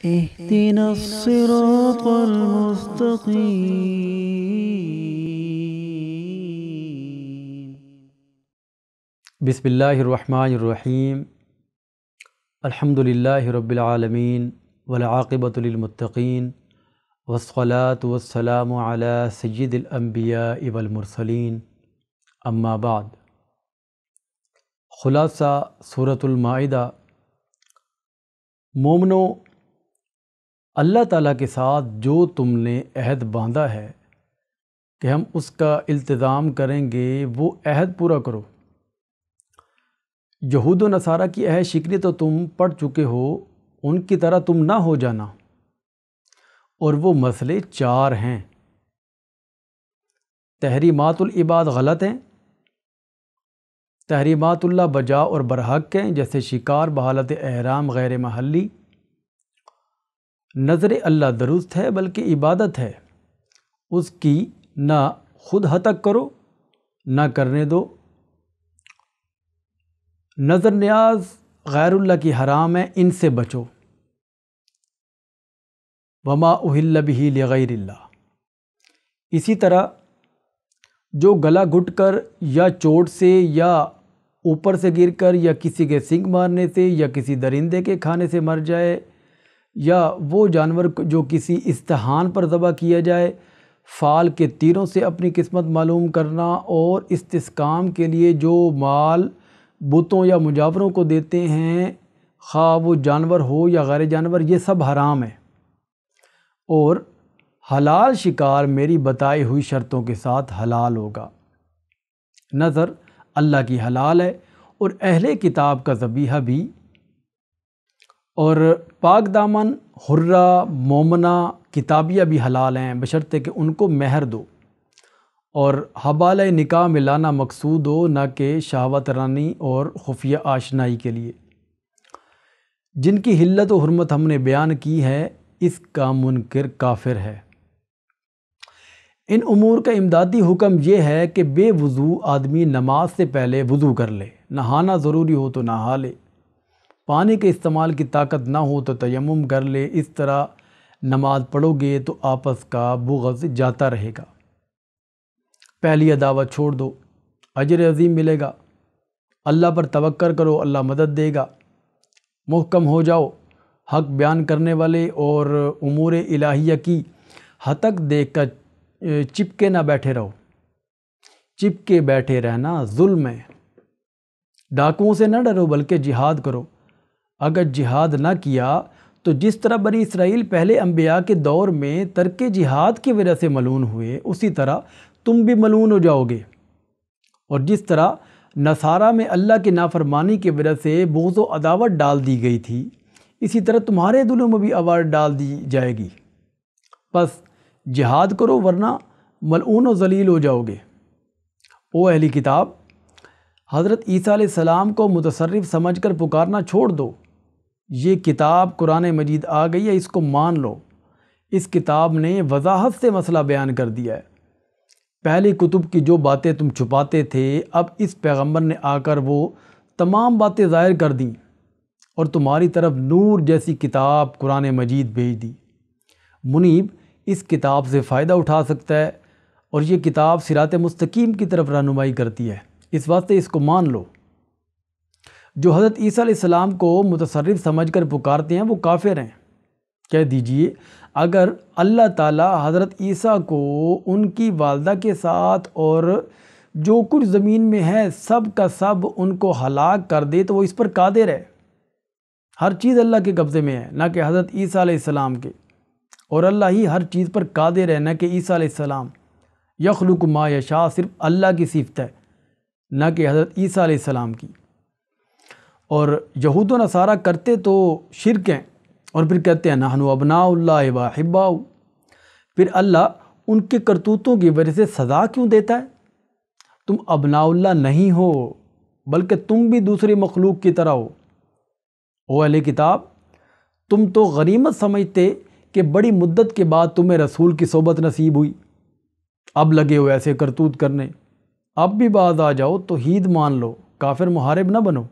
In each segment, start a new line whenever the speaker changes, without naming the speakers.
اهدنا الصراط المستقيم
بسم اللہ الرحمن الرحیم الحمد للہ رب العالمین والعاقبۃ للمتقین والصلاة والسلام علی سید الانبیاء والمرسلین اما بعد۔ خلاصہ سورۃ المائدہ۔ مومنو، اللہ تعالیٰ کے ساتھ جو تم نے عہد باندھا ہے کہ ہم اس کا التزام کریں گے، وہ عہد پورا کرو۔ یہود و نصارہ کی عہد شکنی تو تم پڑھ چکے ہو، ان کی طرح تم نہ ہو جانا۔ اور وہ مسئلے 4 ہیں۔ تحریمات العباد غلط ہیں، تحریمات اللہ بجا اور برحق ہیں، جیسے شکار بحالت احرام غیر محلی۔ نظر اللہ درست ہے بلکہ عبادت ہے، اس کی نہ خود ہتک کرو نہ کرنے دو۔ نظر نیاز غیر اللہ کی حرام ہے، ان سے بچو۔ وما اہل بہ لغیر اللہ۔ اسی طرح جو گلا گھٹ کر یا چوٹ سے یا اوپر سے گر کر یا کسی کے سینگ مارنے سے یا کسی درندے کے کھانے سے مر جائے، یا وہ جانور جو کسی استحان پر ذبح کیا جائے، فال کے تیروں سے اپنی قسمت معلوم کرنا، اور استسقام کے لیے جو مال بتوں یا مجاوروں کو دیتے ہیں، خواہ وہ جانور ہو یا غیر جانور، یہ سب حرام ہے۔ اور حلال شکار میری بتائی ہوئی شرطوں کے ساتھ حلال ہوگا۔ نظر اللہ کی حلال ہے، اور اہل کتاب کا ذبیحہ بھی، اور پاک دامن حرہ مومنہ کتابیہ بھی حلال ہیں، بشرطے کہ ان کو مہر دو، اور حوالہ نکاح میں لانا مقصود ہو، نہ کہ شہوت رانی اور خفیہ آشنائی کے لیے۔ جن کی حلت و حرمت ہم نے بیان کی ہے، اس کا منکر کافر ہے۔ ان امور کا امدادی حکم یہ ہے کہ بے وضو آدمی نماز سے پہلے وضو کر لے، نہانا ضروری ہو تو نہا لے، پانی کے استعمال کی طاقت نہ ہو تو تیمم کر لے۔ اس طرح نماز پڑھو گے تو آپس کا بغض جاتا رہے گا۔ پہلی عداوت چھوڑ دو، اجر عظیم ملے گا۔ اللہ پر توکل کرو، اللہ مدد دے گا۔ محکم ہو جاؤ، حق بیان کرنے والے، اور امور الہیہ کی ہتک دیکھ کر چپکے نہ بیٹھے رہو۔ چپکے بیٹھے رہنا ظلم ہے۔ ڈاکوؤں سے نہ ڈرو بلکہ جہاد کرو۔ اگر جہاد نہ کیا تو جس طرح بنی اسرائیل پہلے انبیاء کے دور میں ترک جہاد کی وجہ سے ملعون ہوئے، اسی طرح تم بھی ملعون ہو جاؤ گے۔ اور جس طرح نصارہ میں اللہ کی نافرمانی کی وجہ سے بغض و عداوت ڈال دی گئی تھی، اسی طرح تمہارے دلوں میں بھی عداوت ڈال دی جائے گی۔ پس جہاد کرو ورنہ ملعون و ذلیل ہو جاؤ گے۔ او اہلی کتاب، حضرت عیسیٰ علیہ السلام کو متصرف سمجھ کر پکارنا چھوڑ دو۔ یہ کتاب قرآن مجید آ گئی ہے، اس کو مان لو۔ اس کتاب نے وضاحت سے مسئلہ بیان کر دیا ہے۔ پہلی کتب کی جو باتیں تم چھپاتے تھے، اب اس پیغمبر نے آ کر وہ تمام باتیں ظاہر کر دیں، اور تمہاری طرف نور جیسی کتاب قرآن مجید بھیج دی۔ منیب اس کتاب سے فائدہ اٹھا سکتا ہے، اور یہ کتاب صراط مستقیم کی طرف رہنمائی کرتی ہے، اس واسطے اس کو مان لو۔ جو حضرت عیسیٰ علیہ السلام کو متصرف سمجھ کر پکارتے ہیں وہ کافر ہیں۔ کہہ دیجئے، اگر اللہ تعالیٰ حضرت عیسیٰ کو ان کی والدہ کے ساتھ اور جو کچھ زمین میں ہے سب کا سب ان کو ہلاک کر دے تو وہ اس پر قادر ہے۔ ہر چیز اللہ کے قبضے میں ہے، نہ کہ حضرت عیسیٰ علیہ السلام کے، اور اللہ ہی ہر چیز پر قادر ہے، نہ کہ عیسیٰ علیہ السلام۔ یخلق ما یشاء صرف اللہ کی صفت ہے، نہ کہ حضرت عیسیٰ علیہ السلام کی۔ اور یہود و نصارہ کرتے تو شرک ہیں، اور پھر کہتے ہیں نحن ابناء اللہ و احباؤ۔ پھر اللہ ان کے کرتوتوں کی وجہ سے سزا کیوں دیتا ہے؟ تم ابناء اللہ نہیں ہو بلکہ تم بھی دوسری مخلوق کی طرح ہو۔ او اہل کتاب، تم تو غنیمت سمجھتے کہ بڑی مدت کے بعد تمہیں رسول کی صحبت نصیب ہوئی، اب لگے ہو ایسے کرتوت کرنے۔ اب بھی باز آ جاؤ، توحید مان لو، کافر محارب نہ بنو۔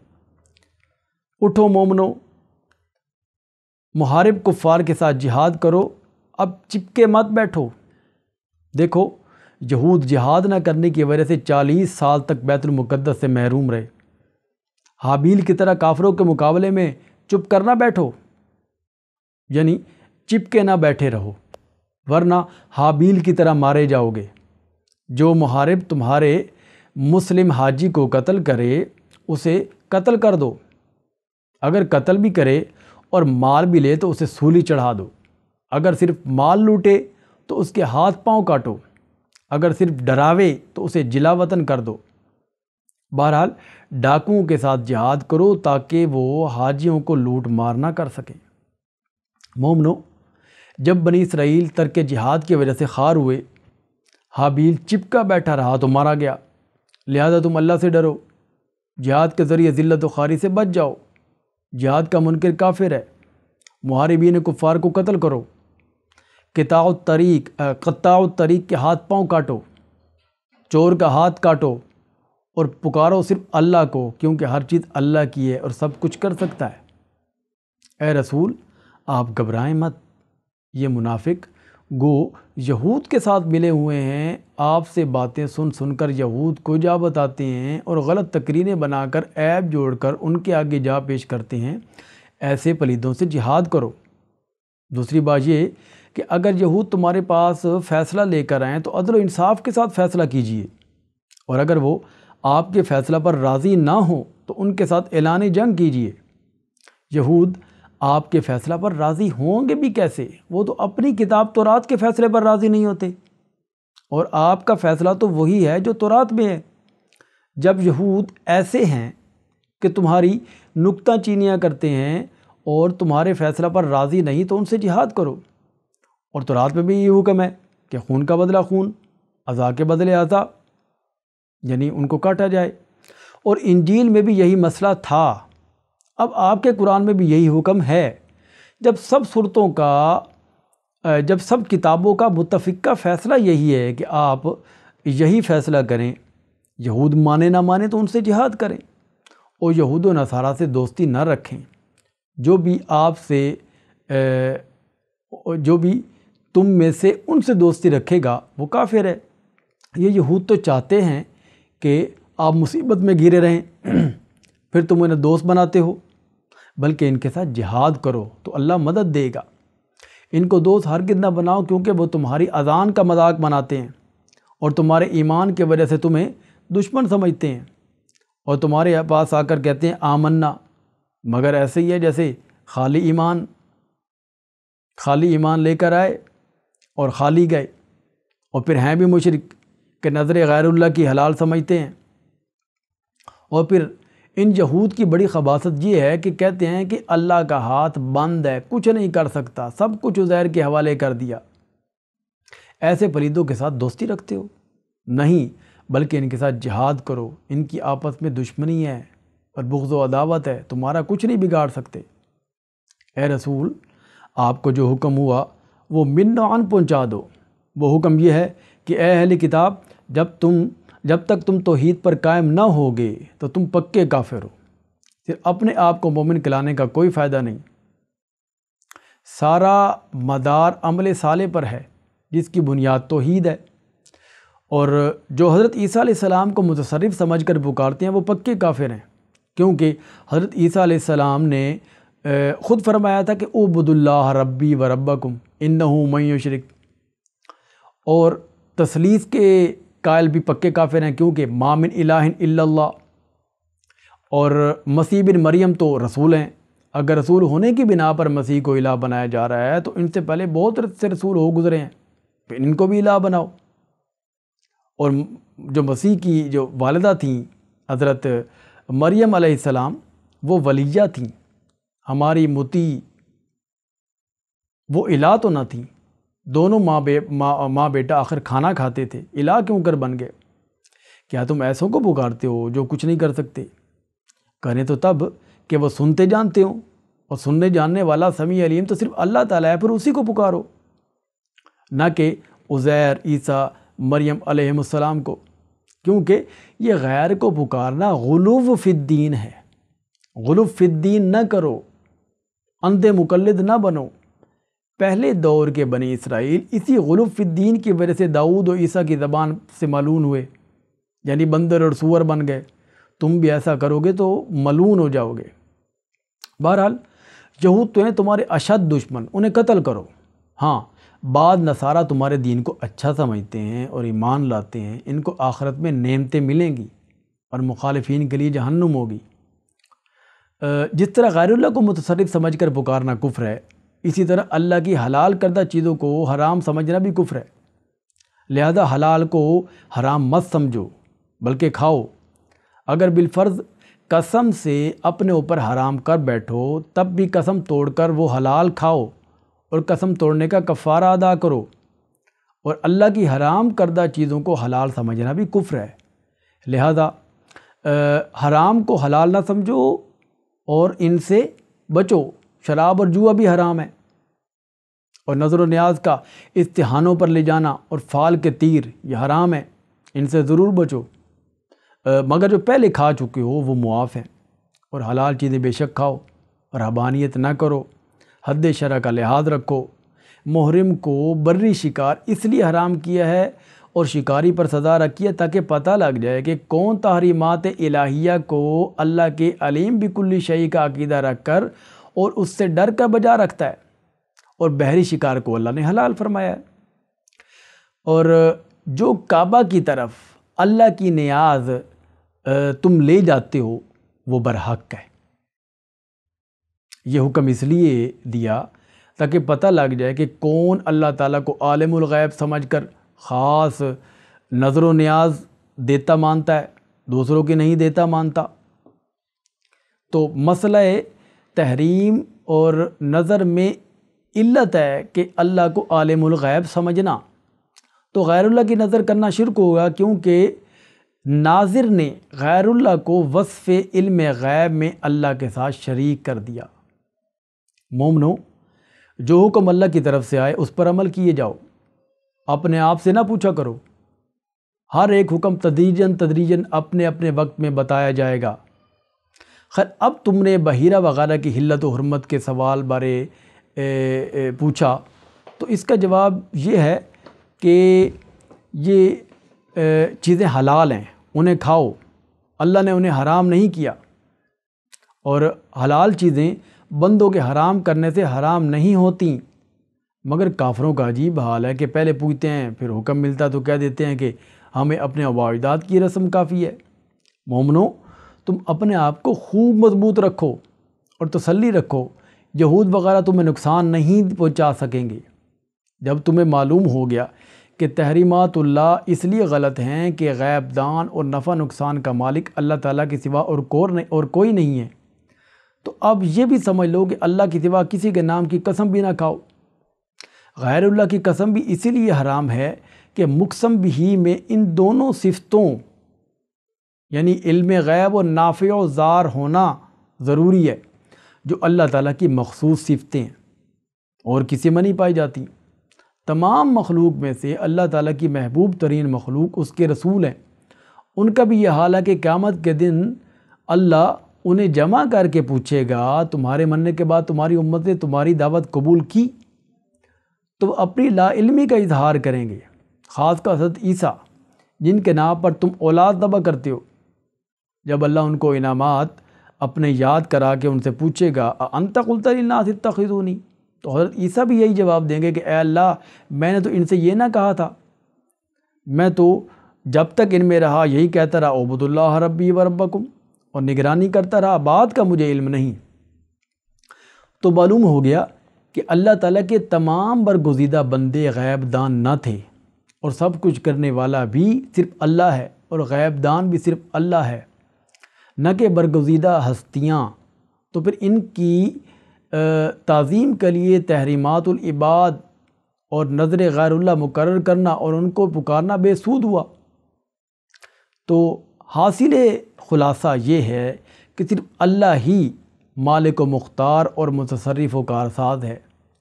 اٹھو مومنو، محارب کفار کے ساتھ جہاد کرو، اب چپکے مت بیٹھو۔ دیکھو یہود جہاد نہ کرنے کی وجہ سے 40 سال تک بیت المقدس سے محروم رہے۔ حابیل کی طرح کافروں کے مقابلے میں چپ کرنا بیٹھو، یعنی چپکے نہ بیٹھے رہو، ورنہ حابیل کی طرح مارے جاؤ گے۔ جو محارب تمہارے مسلم حاجی کو قتل کرے اسے قتل کر دو، اگر قتل بھی کرے اور مال بھی لے تو اسے سولی چڑھا دو، اگر صرف مال لوٹے تو اس کے ہاتھ پاؤں کاٹو، اگر صرف ڈراوے تو اسے جلا وطن کر دو۔ بہرحال ڈاکوؤں کے ساتھ جہاد کرو تاکہ وہ حاجیوں کو لوٹ مار نہ کر سکیں۔ مومنو، جب بنی اسرائیل ترک جہاد کی وجہ سے خوار ہوئے، حابیل چپکا بیٹھا رہا تو مارا گیا، لہذا تم اللہ سے ڈرو، جہاد کے ذریعے ذلت و خواری سے بچ جاؤ۔ جہاد کا منکر کافر ہے، محاربین کفار کو قتل کرو، قطاع الطریق کے ہاتھ پاؤں کاٹو، چور کا ہاتھ کاٹو، اور پکارو صرف اللہ کو، کیونکہ ہر چیز اللہ کی ہے اور سب کچھ کر سکتا ہے۔ اے رسول، آپ گھبرائیں مت، یہ منافق گو یہود کے ساتھ ملے ہوئے ہیں، آپ سے باتیں سن سن کر یہود کو جا بتاتے ہیں اور غلط تقریریں بنا کر عیب جوڑ کر ان کے آگے جا پیش کرتے ہیں۔ ایسے پلیدوں سے جہاد کرو۔ دوسری بات یہ کہ اگر یہود تمہارے پاس فیصلہ لے کر آئیں تو عدل و انصاف کے ساتھ فیصلہ کیجیے، اور اگر وہ آپ کے فیصلہ پر راضی نہ ہوں تو ان کے ساتھ اعلان جنگ کیجیے۔ یہود آپ کے فیصلہ پر راضی ہوں گے بھی کیسے؟ وہ تو اپنی کتاب تورات کے فیصلے پر راضی نہیں ہوتے، اور آپ کا فیصلہ تو وہی ہے جو تورات میں ہے۔ جب یہود ایسے ہیں کہ تمہاری نکتہ چینیاں کرتے ہیں اور تمہارے فیصلہ پر راضی نہیں تو ان سے جہاد کرو۔ اور تورات میں بھی یہ حکم ہے کہ خون کا بدلہ خون، عزا کے بدلے عزا، یعنی ان کو کاٹا جائے، اور انجیل میں بھی یہی مسئلہ تھا۔ اب آپ کے قرآن میں بھی یہی حکم ہے۔ جب سب کتابوں کا متفقہ فیصلہ یہی ہے کہ آپ یہی فیصلہ کریں، یہود مانے نہ مانے تو ان سے جہاد کریں، اور یہود و نصارہ سے دوستی نہ رکھیں۔ جو بھی تم میں سے ان سے دوستی رکھے گا وہ کافر ہے۔ یہ یہود تو چاہتے ہیں کہ آپ مصیبت میں گھرے رہیں، پھر تم انہیں دوست بناتے ہو، بلکہ ان کے ساتھ جہاد کرو تو اللہ مدد دے گا۔ ان کو دوست ہرگز نہ بناؤ، کیونکہ وہ تمہاری اذان کا مذاق بناتے ہیں اور تمہارے ایمان کی وجہ سے تمہیں دشمن سمجھتے ہیں، اور تمہارے پاس آ کر کہتے ہیں آمنا، مگر ایسے ہی ہے جیسے خالی ایمان لے کر آئے اور خالی گئے، اور پھر ہیں بھی مشرک کہ نظر غیر اللہ کی حلال سمجھتے ہیں۔ اور پھر ان یہود کی بڑی خباثت یہ ہے کہ کہتے ہیں کہ اللہ کا ہاتھ بند ہے، کچھ نہیں کر سکتا، سب کچھ عزیر کے حوالے کر دیا۔ ایسے پلیدوں کے ساتھ دوستی رکھتے ہو؟ نہیں، بلکہ ان کے ساتھ جہاد کرو۔ ان کی آپس میں دشمنی ہے اور بغض و عداوت ہے، تمہارا کچھ نہیں بگاڑ سکتے۔ اے رسول، آپ کو جو حکم ہوا وہ من عن پہنچا دو۔ وہ حکم یہ ہے کہ اے اہل کتاب، جب تک تم توحید پر قائم نہ ہوگے تو تم پکے کافر ہو۔ صرف اپنے آپ کو مومن کہلانے کا کوئی فائدہ نہیں۔ سارا مدار عمل صالح پر ہے جس کی بنیاد توحید ہے، اور جو حضرت عیسیٰ علیہ السلام کو متصرف سمجھ کر پکارتے ہیں وہ پکے کافر ہیں، کیونکہ حضرت عیسیٰ علیہ السلام نے خود فرمایا تھا کہ اعبدوا اللہ ربی و ربکم انہ من یشرک، اور تثلیث کے قائل بھی پکے کافر ہیں، کیونکہ ما من الہ الا اللہ، اور مسیح بن مریم تو رسول ہیں۔ اگر رسول ہونے کی بنا پر مسیح کو الہ بنایا جا رہا ہے تو ان سے پہلے بہت سے رسول ہو گزرے ہیں، پھر ان کو بھی الہ بناؤ۔ اور جو مسیح کی جو والدہ تھیں حضرت مریم علیہ السلام، وہ ولیہ تھیں، ہماری مطیع، وہ الہ تو نہ تھیں۔ دونوں ماں بیٹا آخر کھانا کھاتے تھے، الہ کیوں کر بن گئے؟ کیا تم ایسوں کو پکارتے ہو جو کچھ نہیں کر سکتے؟ کریں تو تب کہ وہ سنتے جانتے ہوں، اور سننے جاننے والا سمیع علیم تو صرف اللہ تعالیٰ ہے، پھر اسی کو پکارو، نہ کہ عزیر، عیسیٰ، مریم علیہ السلام کو، کیونکہ یہ غیر کو پکارنا غلو فی الدین ہے۔ غلو فی الدین نہ کرو، اندھے مقلد نہ بنو۔ پہلے دور کے بنی اسرائیل اسی غلو فی الدین کی وجہ سے داؤد و عیسیٰ کی زبان سے ملعون ہوئے، یعنی بندر اور سور بن گئے۔ تم بھی ایسا کرو گے تو ملعون ہو جاؤ گے۔ بہرحال یہود تو ہیں تمہارے اشد دشمن، انہیں قتل کرو۔ ہاں، بعض نصارہ تمہارے دین کو اچھا سمجھتے ہیں اور ایمان لاتے ہیں، ان کو آخرت میں نعمتیں ملیں گی اور مخالفین کے لیے جہنم ہوگی۔ جس طرح غیر اللہ کو متصرف سمجھ کر پکارنا کفر ہے، اسی طرح اللہ کی حلال کردہ چیزوں کو حرام سمجھنا بھی کفر ہے۔ لہذا حلال کو حرام مت سمجھو بلکہ کھاؤ۔ اگر بالفرض قسم سے اپنے اوپر حرام کر بیٹھو تب بھی قسم توڑ کر وہ حلال کھاؤ اور قسم توڑنے کا کفارہ ادا کرو۔ اور اللہ کی حرام کردہ چیزوں کو حلال سمجھنا بھی کفر ہے۔ لہذا حرام کو حلال نہ سمجھو اور ان سے بچو۔ شراب اور جوا بھی حرام ہے، اور نظر و نیاز کا استحانوں پر لے جانا اور فال کے تیر یہ حرام ہے، ان سے ضرور بچو۔ مگر جو پہلے کھا چکے ہو وہ معاف ہیں، اور حلال چیزیں بے شک کھاؤ، اور حبانیت نہ کرو، حد شرع کا لحاظ رکھو۔ محرم کو بری شکار اس لیے حرام کیا ہے اور شکاری پر سزا رکھی ہے تاکہ پتہ لگ جائے کہ کون تحریمات الہیہ کو اللہ کے علیم بکل شیء کا عقیدہ رکھ کر اور اس سے ڈر کر بجا رکھتا ہے، اور بحری شکار کو اللہ نے حلال فرمایا ہے۔ اور جو کعبہ کی طرف اللہ کی نیاز تم لے جاتے ہو وہ برحق ہے۔ یہ حکم اس لیے دیا تاکہ پتہ لگ جائے کہ کون اللہ تعالیٰ کو عالم الغیب سمجھ کر خاص نظر و نیاز دیتا مانتا ہے، دوسروں کی نہیں دیتا مانتا۔ تو مسئلہ تحریم اور نظر میں علت ہے کہ اللہ کو عالم الغیب سمجھنا، تو غیر اللہ کی نظر کرنا شرک ہوگا، کیونکہ ناظر نے غیر اللہ کو وصف علم غیب میں اللہ کے ساتھ شریک کر دیا۔ مومنو، جو حکم اللہ کی طرف سے آئے اس پر عمل کیے جاؤ، اپنے آپ سے نہ پوچھا کرو۔ ہر ایک حکم تدریجاً اپنے اپنے وقت میں بتایا جائے گا۔ خیر، اب تم نے بحیرہ وغیرہ کی حلت و حرمت کے سوال بارے پوچھا، تو اس کا جواب یہ ہے کہ یہ چیزیں حلال ہیں، انہیں کھاؤ، اللہ نے انہیں حرام نہیں کیا، اور حلال چیزیں بندوں کے حرام کرنے سے حرام نہیں ہوتی۔ مگر کافروں کا عجیب حال ہے کہ پہلے پوچھتے ہیں، پھر حکم ملتا تو کہہ دیتے ہیں کہ ہمیں اپنے آباء و اجداد کی رسم کافی ہے۔ مومنو، تم اپنے آپ کو خوب مضبوط رکھو اور تسلی رکھو، یہود وغیرہ تمہیں نقصان نہیں پہنچا سکیں گے۔ جب تمہیں معلوم ہو گیا کہ تحریمات اللہ اس لیے غلط ہیں کہ غیب دان اور نفع نقصان کا مالک اللہ تعالیٰ کے سوا اور کوئی نہیں ہے، تو اب یہ بھی سمجھ لو کہ اللہ کے سوا کسی کے نام کی قسم بھی نہ کھاؤ۔ غیر اللہ کی قسم بھی اسی لیے حرام ہے کہ مقسم بھی میں ان دونوں صفتوں یعنی علم غیب اور نافع و ضار ہونا ضروری ہے، جو اللہ تعالیٰ کی مخصوص صفتیں ہیں اور کسی میں نہیں پائی جاتی۔ تمام مخلوق میں سے اللہ تعالیٰ کی محبوب ترین مخلوق اس کے رسول ہیں۔ ان کا بھی یہ حال ہے کہ قیامت کے دن اللہ انہیں جمع کر کے پوچھے گا، تمہارے مننے کے بعد تمہاری امت نے تمہاری دعوت قبول کی؟ تو اپنی لا علمی کا اظہار کریں گے، خاص کر حضرت عیسیٰ جن کے نام پر تم اولاد ذبح کرتے ہو۔ جب اللہ ان کو انعامات اپنے یاد کرا کے ان سے پوچھے گا انت قلت للناس اتخذونی، تو حضرت عیسیٰ بھی یہی جواب دیں گے کہ اے اللہ، میں نے تو ان سے یہ نہ کہا تھا، میں تو جب تک ان میں رہا یہی کہتا رہا اعبدوا اللہ ربی و ربکم، اور نگرانی کرتا رہا، بعد کا مجھے علم نہیں۔ تو معلوم ہو گیا کہ اللہ تعالیٰ کے تمام برگزیدہ بندے غیب دان نہ تھے، اور سب کچھ کرنے والا بھی صرف اللہ ہے اور غیب دان بھی صرف اللہ ہے، نہ کہ برگزیدہ ہستیاں۔ تو پھر ان کی تعظیم کے لیے تحریمات العباد اور نظر غیر اللہ مقرر کرنا اور ان کو پکارنا بے سود ہوا۔ تو حاصل خلاصہ یہ ہے کہ صرف اللہ ہی مالک و مختار اور متصرف و کارساز ہے،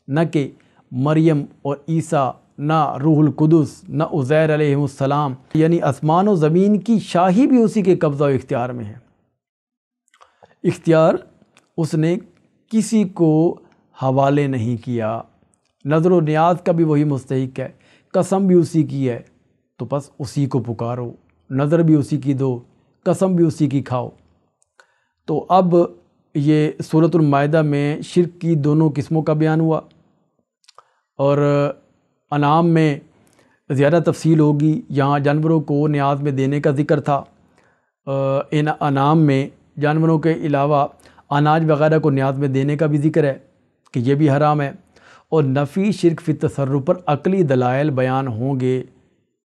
نہ کہ مریم اور عیسیٰ، نہ روح القدس، نہ عزیر علیہ السلام، یعنی آسمان و زمین کی شاہی بھی اسی کے قبضہ و اختیار میں ہے۔ اختیار اس نے کسی کو حوالے نہیں کیا۔ نظر و نیاز کا بھی وہی مستحق ہے، قسم بھی اسی کی ہے، تو بس اسی کو پکارو، نظر بھی اسی کی دو، قسم بھی اسی کی کھاؤ۔ تو اب یہ سورۃ المائدہ میں شرک کی دونوں قسموں کا بیان ہوا، اور انعام میں زیادہ تفصیل ہوگی، یہاں جانوروں کو نیاز میں دینے کا ذکر تھا۔ ان انعام میں جانوروں کے علاوہ اناج وغیرہ کو نیاز میں دینے کا بھی ذکر ہے کہ یہ بھی حرام ہے، اور نفی شرک فی تصرف پر عقلی دلائل بیان ہوں گے